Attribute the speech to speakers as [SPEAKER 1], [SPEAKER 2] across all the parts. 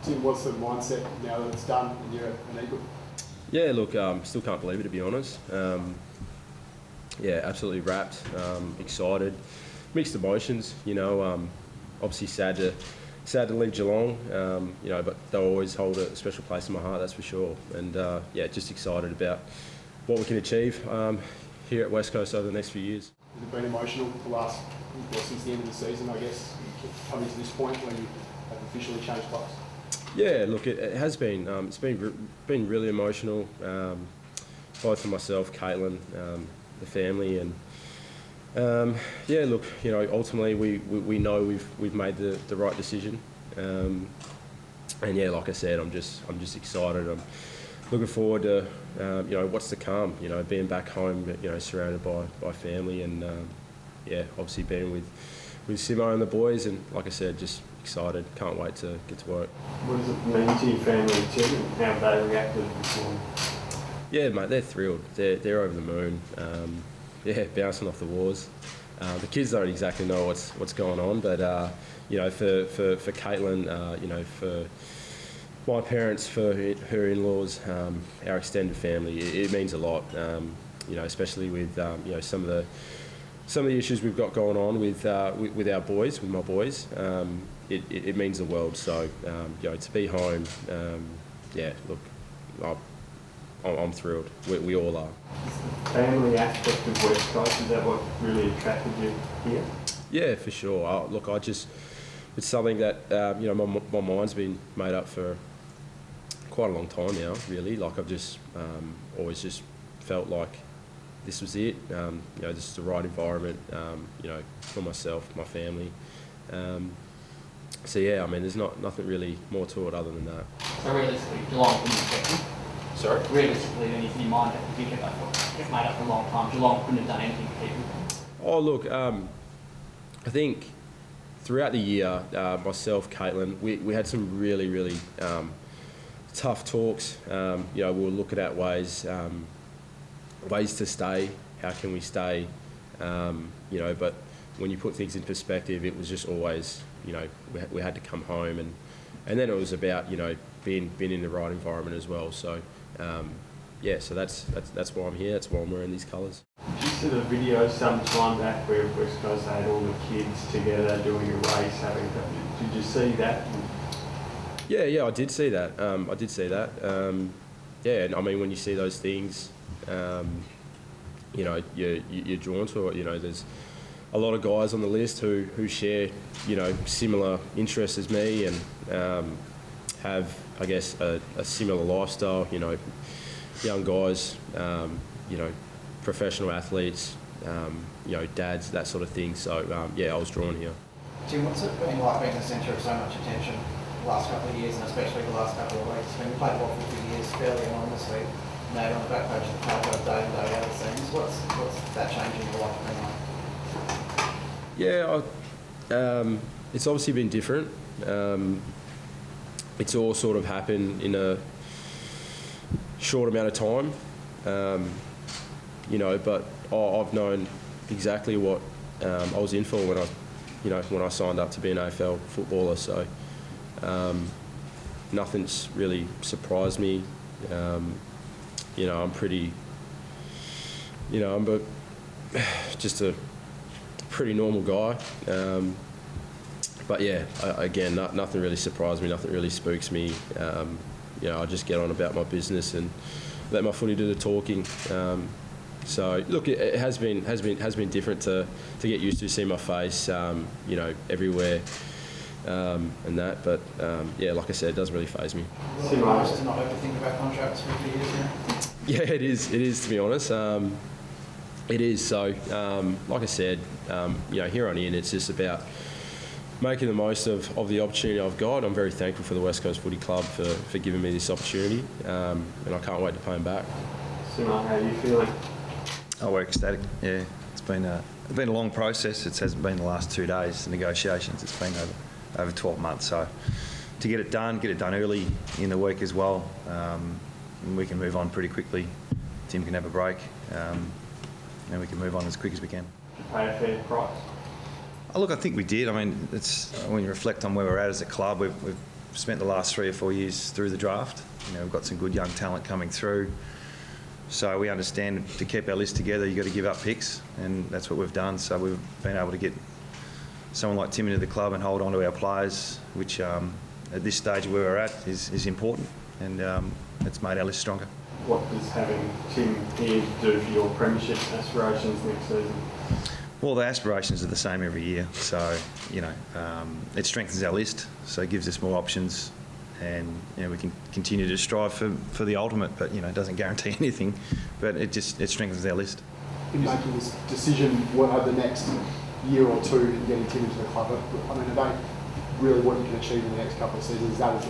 [SPEAKER 1] Tim, what's the mindset now that it's done and you're an Eagle?
[SPEAKER 2] Yeah, look, still can't believe it, to be honest. Yeah, absolutely wrapped, excited, mixed emotions. Obviously sad to leave Geelong. But they'll always hold a special place in my heart, that's for sure. And yeah, just excited about what we can achieve here at West Coast over the next few years.
[SPEAKER 1] Has it been emotional since the end of the season, I guess, coming to this point where you have officially changed clubs?
[SPEAKER 2] Yeah, look, it has been. It's been really emotional, both for myself, Caitlin, the family, and yeah. Look, ultimately we know we've made the right decision, and yeah, like I said, I'm just excited. I'm looking forward to what's to come. Being back home, surrounded by family, and yeah, obviously being with Simo and the boys, and like I said, just excited. Can't wait to get to work.
[SPEAKER 3] What does it mean to your family too, and how have they reacted this morning?
[SPEAKER 2] Yeah, mate, they're thrilled. They're over the moon. Yeah, bouncing off the walls. The kids don't exactly know what's going on, but for Caitlin, for my parents, for her in-laws, our extended family, it means a lot. Especially with some of the issues we've got going on with our boys, with my boys. It means the world. So to be home, yeah, look, I'm thrilled. We all are.
[SPEAKER 3] Family aspect of West Coast, is that what really attracted you here?
[SPEAKER 2] Yeah, for sure. It's something that my mind's been made up for quite a long time now. Really, like I've just always just felt like this was it. This is the right environment. For myself, my family. So yeah, I mean, there's nothing really more to it other than that.
[SPEAKER 4] So realistically, Geelong couldn't affect you?
[SPEAKER 2] Sorry?
[SPEAKER 4] Realistically, then if you mind that if you kept made up for a long time, Geelong couldn't have done anything to keep you?
[SPEAKER 2] Oh, look, I think throughout the year, myself, Caitlin, we had some really, really tough talks. We were looking at ways to stay. How can we stay? But when you put things in perspective, it was just always, we had to come home, and then it was about, being in the right environment as well. So, yeah, so that's why I'm here. That's why I'm wearing these colours.
[SPEAKER 3] Did you see the video some time back where West Coast had all the kids together doing a race? Did you see that?
[SPEAKER 2] Yeah, I did see that. Yeah, and I mean, when you see those things, you're drawn to it. There's a lot of guys on the list who share, similar interests as me, and have, I guess, a similar lifestyle. Young guys, professional athletes, dads, that sort of thing. So yeah, I was drawn here.
[SPEAKER 5] Tim, what's it been like being the centre of so much attention the last couple of years, and especially the last couple of weeks? When you played football for years, fairly anonymously, made on the back page of the paper day in, day out, it seems. What's that change in your life been like?
[SPEAKER 2] Yeah, it's obviously been different. It's all sort of happened in a short amount of time, but I've known exactly what I was in for when I signed up to be an AFL footballer. So nothing's really surprised me. I'm pretty, I'm just a pretty normal guy. But yeah, again, nothing really surprised me. Nothing really spooks me. I just get on about my business and let my footy do the talking. So look, it has been different to get used to, see my face, everywhere, and that. But yeah, like I said, it doesn't really faze me.
[SPEAKER 5] Really nice to not have to think about contracts for a few years now.
[SPEAKER 2] Yeah, it is. It is, to be honest. It is. So, like I said, here on in, it's just about making the most of the opportunity I've got. I'm very thankful for the West Coast Footy Club for giving me this opportunity, and I can't wait to pay them back.
[SPEAKER 3] Simo, how are you feeling?
[SPEAKER 6] Oh, we're ecstatic. Yeah, it's been a long process. It hasn't been the last 2 days, the negotiations. It's been over 12 months. So to get it done early in the week as well, and we can move on pretty quickly. Tim can have a break, and we can move on as quick as we can.
[SPEAKER 3] Did you pay a fair price?
[SPEAKER 6] Oh, look, I think we did. I mean, it's when you reflect on where we're at as a club, we've spent the last 3 or 4 years through the draft. We've got some good young talent coming through. So we understand to keep our list together, you've got to give up picks, and that's what we've done. So we've been able to get someone like Tim into the club and hold on to our players, which at this stage where we're at is important, and it's made our list stronger.
[SPEAKER 3] What does having Tim here do for your premiership aspirations next season?
[SPEAKER 6] Well, the aspirations are the same every year, so it strengthens our list, so it gives us more options, and we can continue to strive for the ultimate, but it doesn't guarantee anything, but it strengthens our list.
[SPEAKER 1] In making this decision, what over the next year or two in getting Tim into the club, I mean, are they really what you can achieve in the next couple of seasons? Is that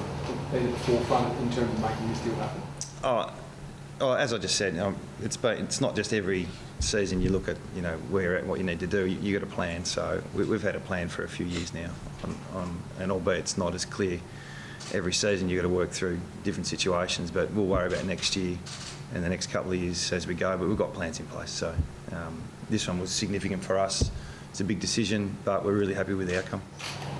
[SPEAKER 1] been at the forefront in terms of making this deal happen?
[SPEAKER 6] Oh, as I just said, it's not just every season you look at where you're at and what you need to do. You got a plan. So we've had a plan for a few years now, and albeit it's not as clear every season, you got to work through different situations. But we'll worry about next year and the next couple of years as we go. But we've got plans in place. So this one was significant for us. It's a big decision, but we're really happy with the outcome.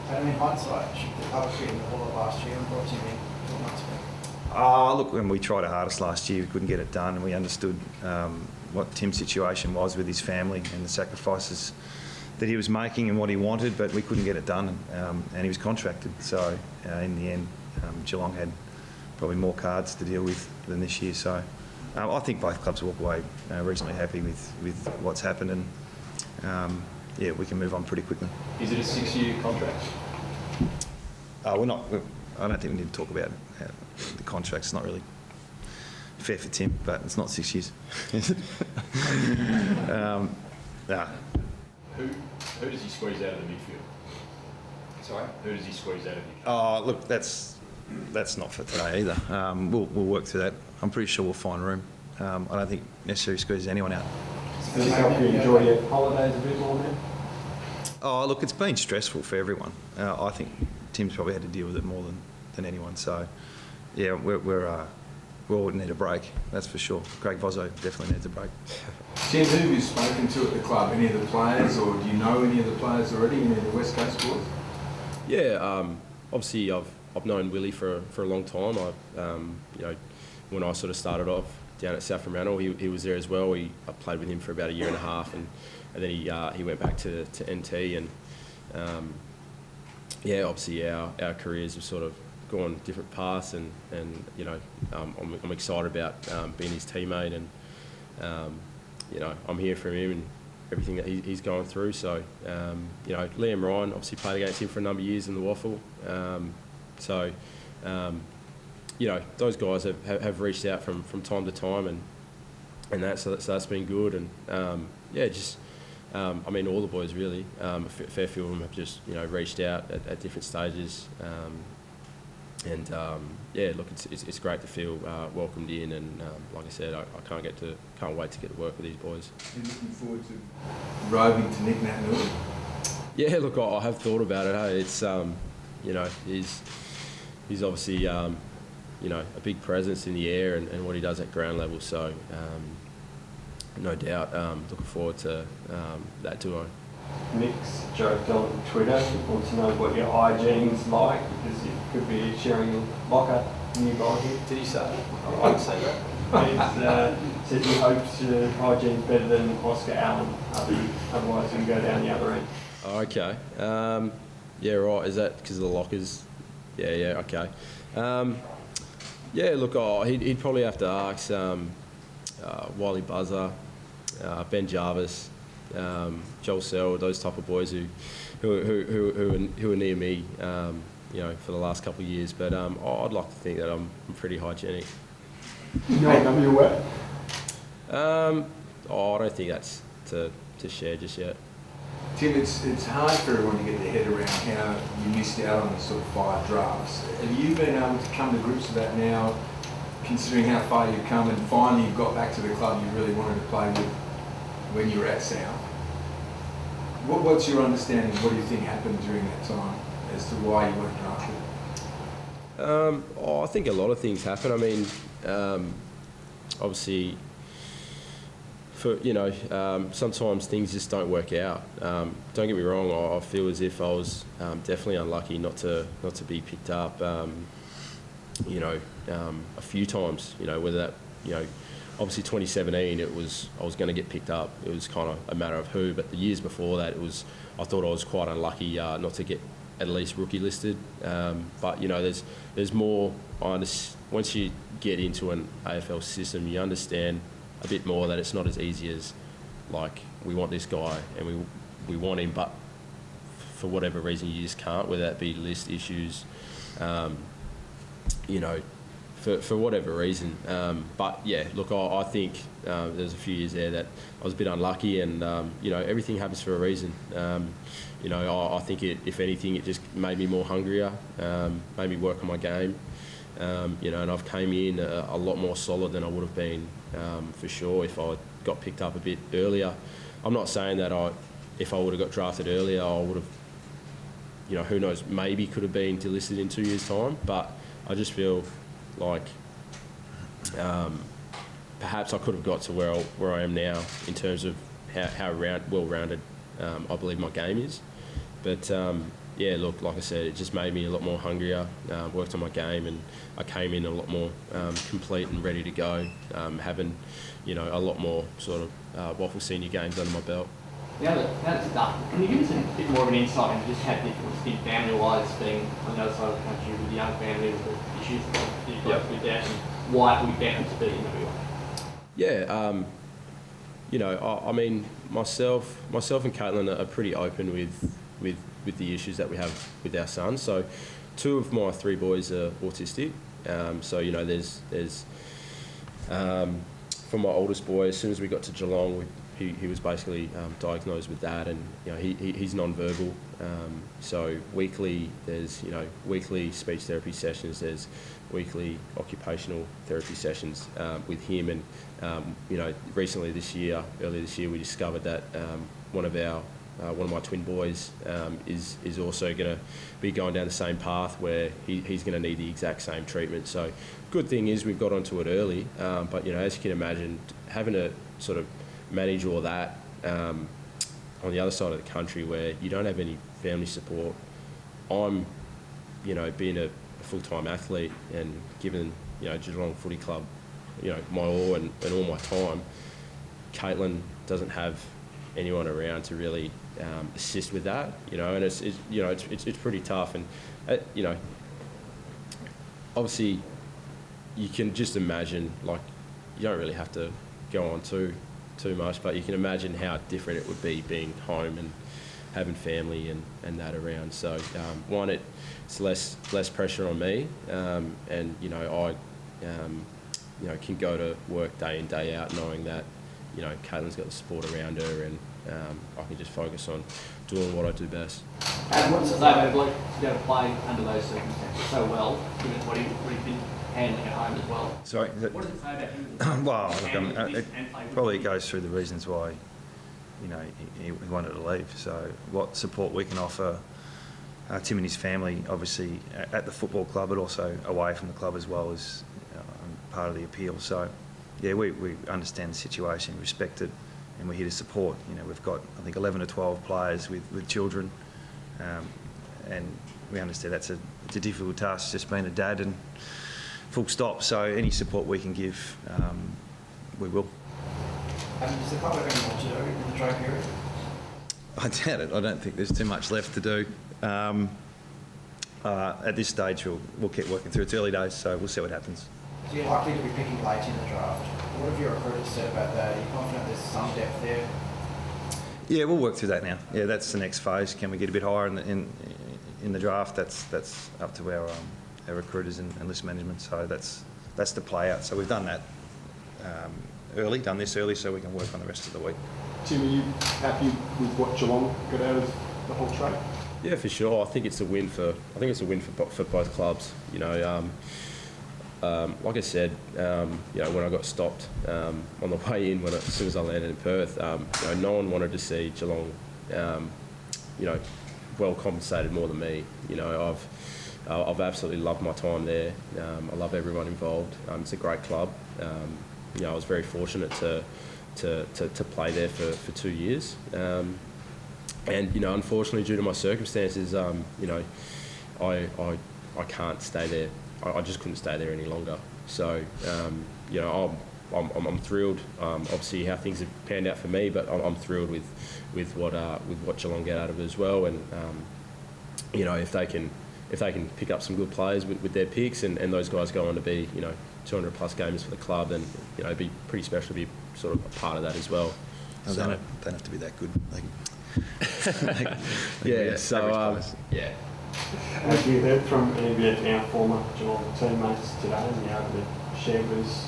[SPEAKER 5] And in hindsight, should the club have been the whole of last year and brought Tim in 4 months ago?
[SPEAKER 6] Look, when we tried our hardest last year, we couldn't get it done, and we understood what Tim's situation was with his family and the sacrifices that he was making and what he wanted, but we couldn't get it done, and he was contracted. So in the end, Geelong had probably more cards to deal with than this year. So I think both clubs walk away reasonably happy with what's happened, and we can move on pretty quickly.
[SPEAKER 4] Is it a 6-year contract?
[SPEAKER 6] We're not. I don't think we need to talk about the contract. It's not really fair for Tim, but it's not 6 years. Nah.
[SPEAKER 7] Who does he squeeze out of the midfield?
[SPEAKER 6] Sorry?
[SPEAKER 7] Who does he squeeze out of the midfield?
[SPEAKER 6] Oh, look, that's not for today either. We'll work through that. I'm pretty sure we'll find room. I don't think necessarily squeeze anyone out.
[SPEAKER 3] Does it help you enjoy your holidays a bit more now?
[SPEAKER 6] Oh, look, it's been stressful for everyone. I think Tim's probably had to deal with it more than anyone. So, yeah, we all need a break, that's for sure. Craig Vozzo definitely needs a break.
[SPEAKER 7] Tim, who have you spoken to at the club? Any of the players, or do you know any of the players already, any of the West Coast boys?
[SPEAKER 2] Yeah, obviously I've known Willie for a long time. When I sort of started off down at South Fremantle, he was there as well. I played with him for about a year and a half, and then he went back to NT, and obviously our careers have sort of gone different paths, and I'm excited about being his teammate, and I'm here for him and everything that he's going through. So Liam Ryan obviously played against him for a number of years in the Waffle. Those guys have reached out from time to time, and that's been good, and all the boys really. A fair few of them have just reached out at different stages, look, it's great to feel welcomed in, and like I said, I can't wait to get to work with these boys.
[SPEAKER 7] Are you looking forward to roving to Nick Nat?
[SPEAKER 2] Yeah, look, I have thought about it. Hey, it's he's obviously a big presence in the air and what he does at ground level. So no doubt, looking forward to that duo.
[SPEAKER 3] Nick's joked on Twitter, wants to know what your hygiene's like, because you could be sharing a locker nearby here.
[SPEAKER 4] Did he say that? I didn't say that.
[SPEAKER 3] He says he hopes your hygiene's better than Oscar Allen, otherwise you can go down the other end.
[SPEAKER 2] Okay. Right. Is that because of the lockers? Yeah, okay. Look, he'd probably have to ask Wiley Buzzer, Ben Jarvis, Joel Sell, those type of boys who are near me, for the last couple of years. But I'd like to think that I'm pretty hygienic.
[SPEAKER 1] You know what number you were?
[SPEAKER 2] I don't think that's to share just yet.
[SPEAKER 7] Tim, it's hard for everyone to get their head around how you missed out on the sort of 5 drafts. Have you been able to come to grips with that now, considering how far you've come and finally you've got back to the club you really wanted to play with when you were at South? What's your understanding? What do you think happened during that time as to why you weren't drafted?
[SPEAKER 2] I think a lot of things happen. I mean, obviously, sometimes things just don't work out. Don't get me wrong. I feel as if I was definitely unlucky not to be picked up. A few times. Whether that obviously 2017 I was going to get picked up. It was kind of a matter of who. But the years before that, I thought I was quite unlucky not to get at least rookie listed. But there's more. Once you get into an AFL system, you understand a bit more that it's not as easy as like we want this guy and we want him, but for whatever reason you just can't, whether that be list issues, for whatever reason. But yeah, look, I think there's a few years there that I was a bit unlucky, and everything happens for a reason. I think if anything, it just made me more hungrier, made me work on my game. And I've came in a lot more solid than I would have been for sure if I got picked up a bit earlier. I'm not saying that if I would have got drafted earlier, I would have, who knows, maybe could have been delisted in 2 years' time. But I just feel like perhaps I could have got to where I am now in terms of how well-rounded I believe my game is. But yeah, look, like I said, it just made me a lot more hungrier, worked on my game, and I came in a lot more complete and ready to go, having, a lot more sort of Waffle senior games under my belt.
[SPEAKER 4] Now that it's done, can you give us a bit more of an insight into just how difficult it's been family-wise, being on the other side of the country with a young family, with the issues that you go with that, and why it would be better to be in New York?
[SPEAKER 2] Yeah, I mean, myself and Caitlin are pretty open with the issues that we have with our sons. So 2 of my 3 boys are autistic. So there's for my oldest boy, as soon as we got to Geelong, he was basically diagnosed with that, and he's non-verbal. So weekly there's weekly speech therapy sessions. There's weekly occupational therapy sessions with him, and earlier this year we discovered that one of my twin boys is also going to be going down the same path where he's going to need the exact same treatment. So good thing is we've got onto it early, but as you can imagine, having to sort of manage all that on the other side of the country where you don't have any family support. I'm being a full-time athlete and giving Geelong Footy Club my all and all my time. Caitlin doesn't have anyone around to really assist with that, and it's pretty tough. And obviously you can just imagine, like, you don't really have to go on too much, but you can imagine how different it would be being home and having family and that around. So one, it's less pressure on me, and I can go to work day in, day out knowing that Caitlin's got the support around her, and I can just focus on doing what I do best.
[SPEAKER 4] And what does it say about Blake to be able to play under those circumstances so well, given what he's been handling at home as well?
[SPEAKER 6] Sorry?
[SPEAKER 4] What does it say about him?
[SPEAKER 6] Well, look,
[SPEAKER 4] handling this
[SPEAKER 6] it
[SPEAKER 4] and play with
[SPEAKER 6] probably
[SPEAKER 4] him?
[SPEAKER 6] goes through the reasons why, he wanted to leave. So what support we can offer Tim and his family, obviously at the football club, but also away from the club as well, is part of the appeal. So, yeah, we understand the situation, respect it, and we're here to support. We've got, I think, 11 or 12 players with children, and we understand it's a difficult task, just being a dad, and full stop. So any support we can give, we will.
[SPEAKER 5] Does the club have any more to do in the trade period?
[SPEAKER 6] I doubt it. I don't think there's too much left to do. At this stage, we'll keep working through. It's early days, so we'll see what happens.
[SPEAKER 5] So you're likely to be picking late in the draft. What have your recruiters said about that? Are you confident there's some depth there?
[SPEAKER 6] Yeah, we'll work through that now. Yeah, that's the next phase. Can we get a bit higher in the draft? That's up to our recruiters and list management. So that's the play out. So we've done that done this early, so we can work on the rest of the week.
[SPEAKER 1] Tim, are you happy with what Geelong got out of the whole trade?
[SPEAKER 2] Yeah, for sure. I think it's a win for both clubs. Like I said, when I got stopped on the way in, as soon as I landed in Perth, no one wanted to see Geelong, well compensated more than me. I've absolutely loved my time there. I love everyone involved. It's a great club. I was very fortunate to to play there for 2 years. And unfortunately, due to my circumstances, I can't stay there. I just couldn't stay there any longer. So I'm thrilled. Obviously, how things have panned out for me, but I'm thrilled with what Geelong get out of it as well. And if they can pick up some good players with their picks, and those guys go on to be 200 plus games for the club, then it'd be pretty special to be sort of a part of that as well.
[SPEAKER 6] They don't have to be that good.
[SPEAKER 4] Yeah.
[SPEAKER 3] Have you heard from any of our former Geelong teammates today and you able to share with us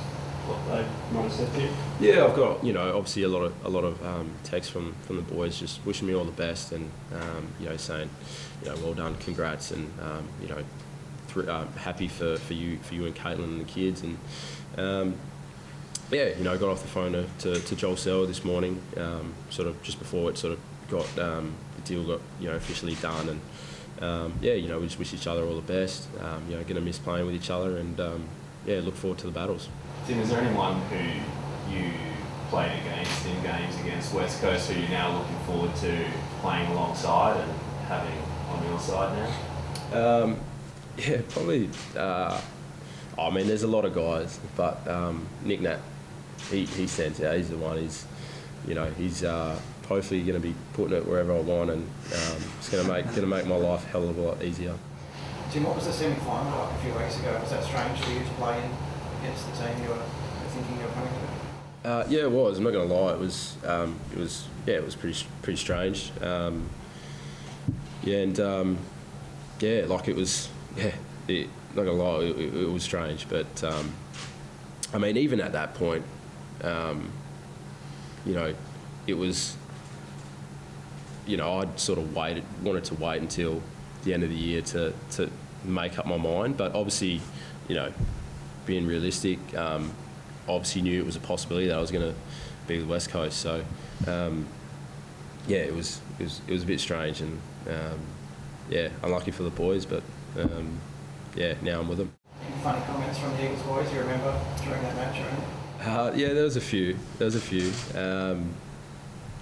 [SPEAKER 3] what they might have said to you?
[SPEAKER 2] Yeah, I've got obviously a lot of texts from the boys just wishing me all the best and saying well done, congrats, and happy for you and Caitlin and the kids. And I got off the phone to Joel Seller this morning, sort of just before it sort of got the deal got officially done. And we just wish each other all the best. Going to miss playing with each other, and look forward to the battles.
[SPEAKER 8] Tim, is there anyone who you played against in games against West Coast who you're now looking forward to playing alongside and having on your side now?
[SPEAKER 2] Probably. There's a lot of guys, but Nick Nat, he stands out. He's the one. He's hopefully going to be putting it wherever I want, and it's going to make my life a hell of a lot easier.
[SPEAKER 5] Tim, what was the semi-final like a few weeks ago? Was that strange for you to play in against the team you were thinking you were coming to?
[SPEAKER 2] It was. I'm not going to lie. It was pretty strange. Not going to lie, it was strange. But even at that point, it was. I'd sort of wanted to wait until the end of the year to make up my mind. But obviously, being realistic, obviously knew it was a possibility that I was going to be with West Coast. So, it was a bit strange, and unlucky for the boys. But now I'm with them.
[SPEAKER 5] Any funny comments from the Eagles boys you remember during that match?
[SPEAKER 2] There was a few.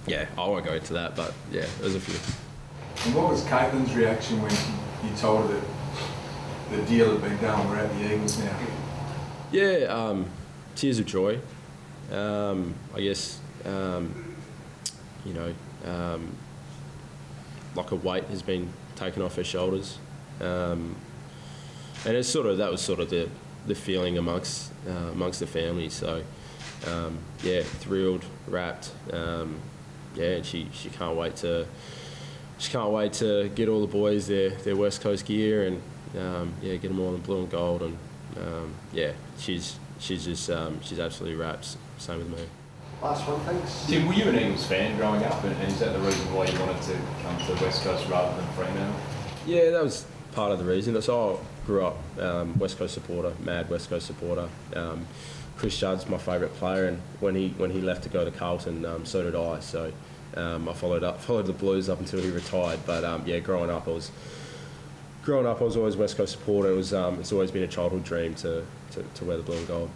[SPEAKER 2] I won't go into that, but there was a few.
[SPEAKER 7] And what was Caitlin's reaction when you told her that the deal had been done, we're at the Eagles now?
[SPEAKER 2] Tears of joy. I guess, like a weight has been taken off her shoulders. And it's that was the feeling amongst the family. So, thrilled, wrapped. And she can't wait to get all the boys their West Coast gear and get them all in blue and gold, and she's absolutely wrapped. Same with me.
[SPEAKER 1] Last one, thanks.
[SPEAKER 8] Tim, were you an Eagles fan growing up, and is that the reason why you wanted to come to the West Coast rather than Fremantle?
[SPEAKER 2] Yeah, that was part of the reason. So I grew up West Coast supporter, mad West Coast supporter. Chris Judd's my favourite player, and when he left to go to Carlton, so did I. So I followed the Blues up until he retired. But growing up I was always West Coast supporter. It's always been a childhood dream to wear the blue and gold.